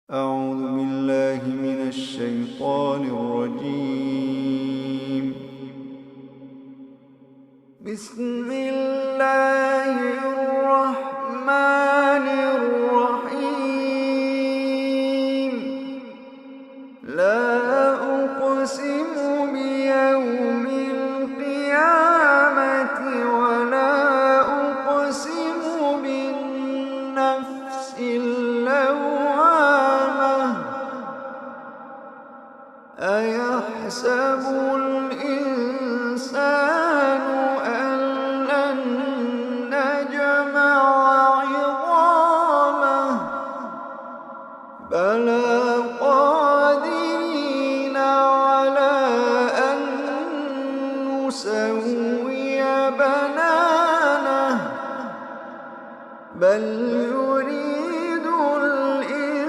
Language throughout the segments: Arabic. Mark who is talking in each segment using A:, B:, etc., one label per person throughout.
A: أعوذ بالله من الشيطان الرجيم. بسم الله الرحمن الرحيم. لا أقسم بيوم القيامة ولا أقسم بالنفس اللوامة. أيحسب الإنسان أن لن نجمع عظامه بلى قادرين على أن نسوي بنانه بل يريد الإنسان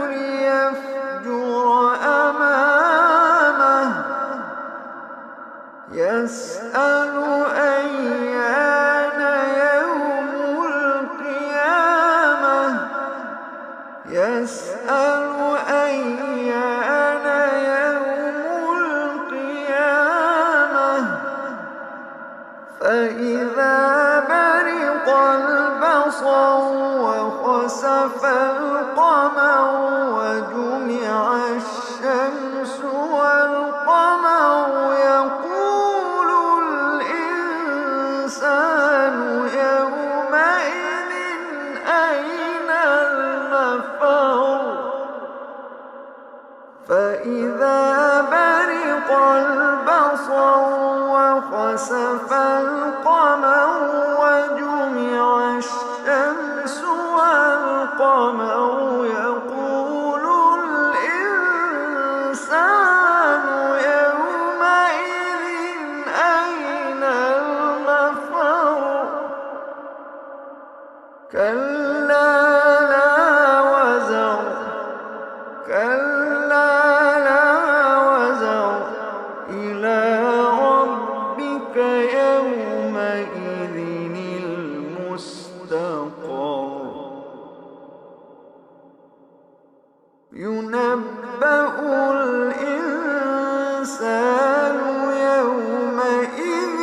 A: ليفجر أمامه يسأل أيان يوم القيامة يسأل أيان يوم القيامة فإذا برق البصر وخسف القمر وجمع الشمس والقمر يقول الإنسان يومئذ أين المفر فإذا برق البصر وخسف القمر وجمع الشمس والقمر يقول الإنسان يومئذ أين المفر كلا لا وزر كلا لا وزر إلى ربك يومئذ المستقر ينبأ الإنسان يومئذ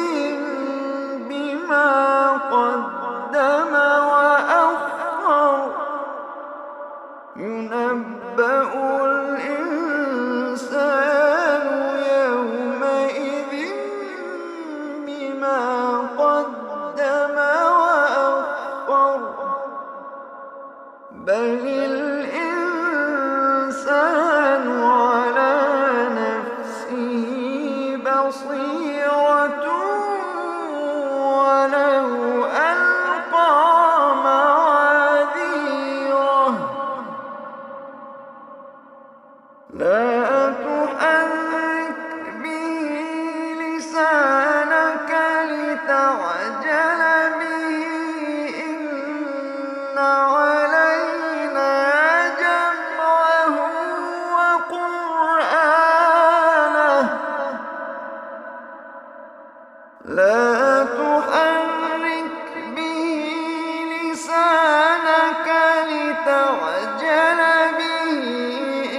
A: بما قدم وأخر ينبأ الإنسان يومئذ بما قدم وأخر بل الإنسان على نفسه بصيرة ولو ألقى معاذيره لا تحرك به لسانك لتعجل به إن علينا جمعه وقرآنه لا تحرك به لسانك لتعجل به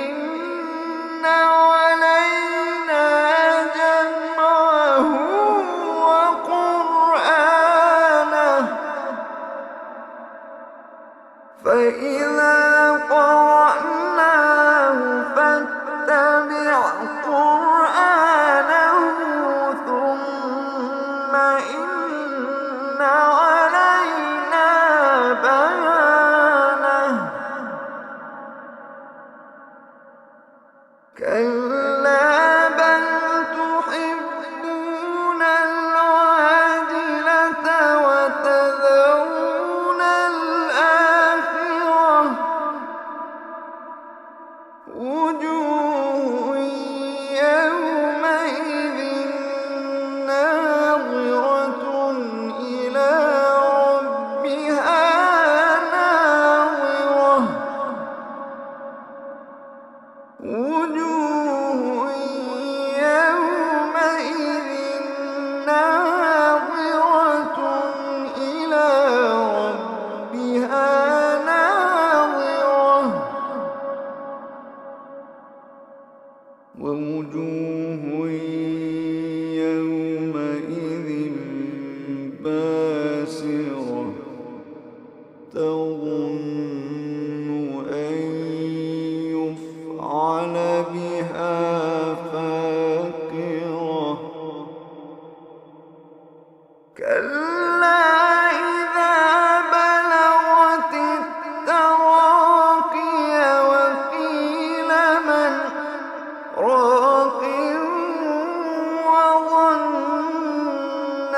A: إن علينا جمعه وقرآنه فإذا قرأناه فاتبع قرآنه ثم إن علينا بيانه كلا بل تحبون العاجلة وتذرون الآخرة أن يفعل بها فاقرة كلا إذا بلغت التراقي وقيل من راق وظن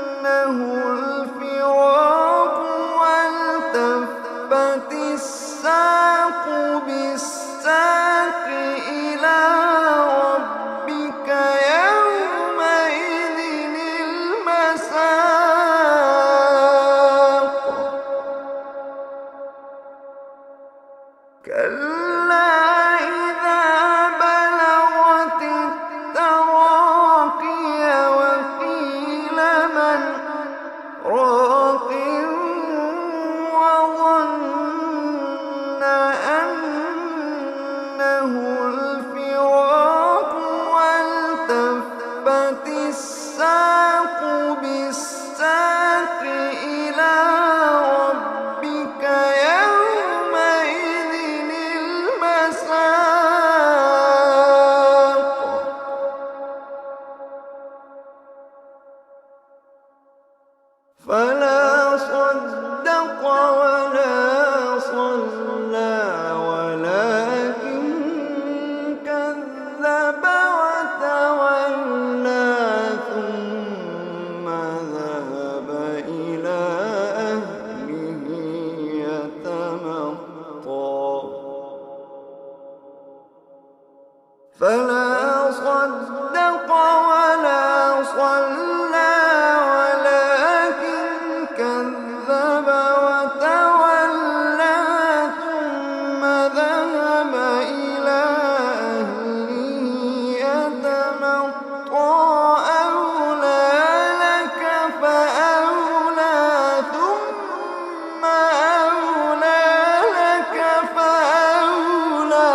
A: أنه الفراق والتفت الساق بالساق إلى ربك يومئذ المساق كلا إذا بلغت التراقي وقيل من راق وظن أنه الفراق والتفت الساق بالساق إلى ربك يومئذ المساق فلا صدق ولا صلى ولكن كذب وتولى ثم ذهب إلى أهله يتمطى فلا صدق ولا صلى ولكن كذب وتولى ثم ذهب إلى أهله يتمطى أولى لك فأولى ثم أولى لك فأولى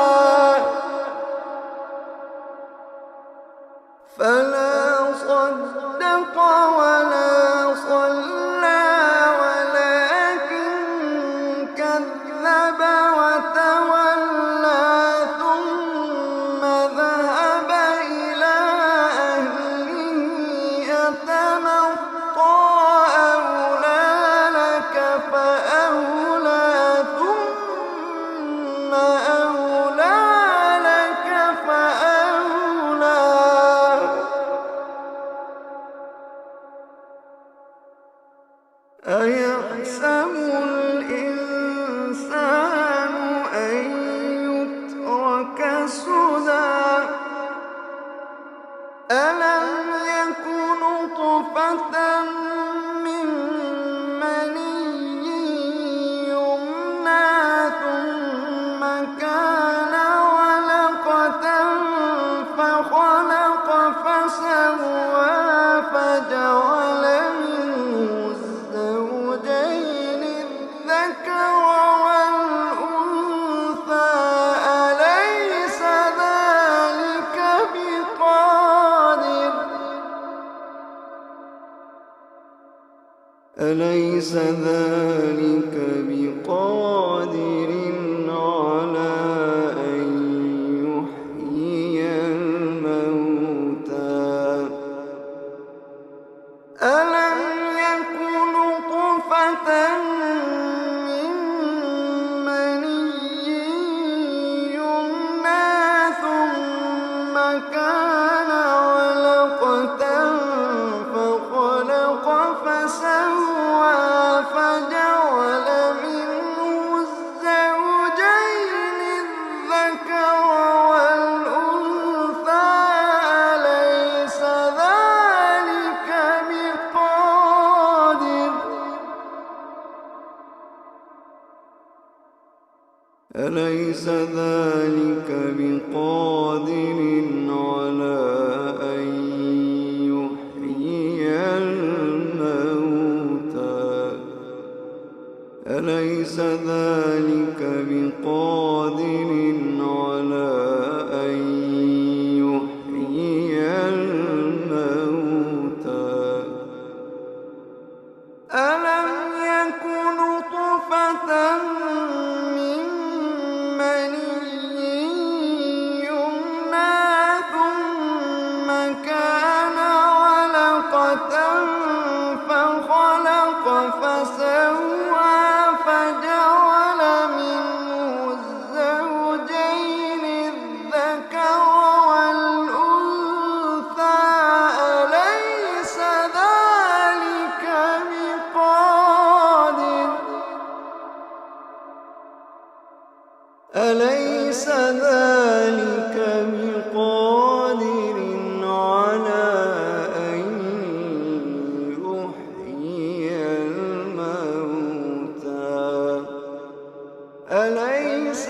A: فلا صدق ولا صلى ولكن كذب وتولى ثم ذهب إلى أهله يتمطى أولى لك فأولى ثم أولى لك فأولى أيحسب الإنسان أن يترك سدى ألم يك نطفة من مني يمنى ثم كان علقة فخلق فسوى فجعل منه الزوجين الذكر والأنثى أليس ذلك بقادر على أن يحيي الموتى ألم يك نطفة من مني يمنى ثم كان علقة فخلق فسوى فجعل منه الزوجين الذكر والأنثى أليس ذلك بقادر على أن يحيي الموتى أليس ذلك بقادر على أن يحيي الموتى ألم يكن من مني يمنى ثم كان علقة فخلق فسوى فجعل منه الزوجين الذكر والأنثى أليس ذلك بقادر على أن يحيي الموتى أليس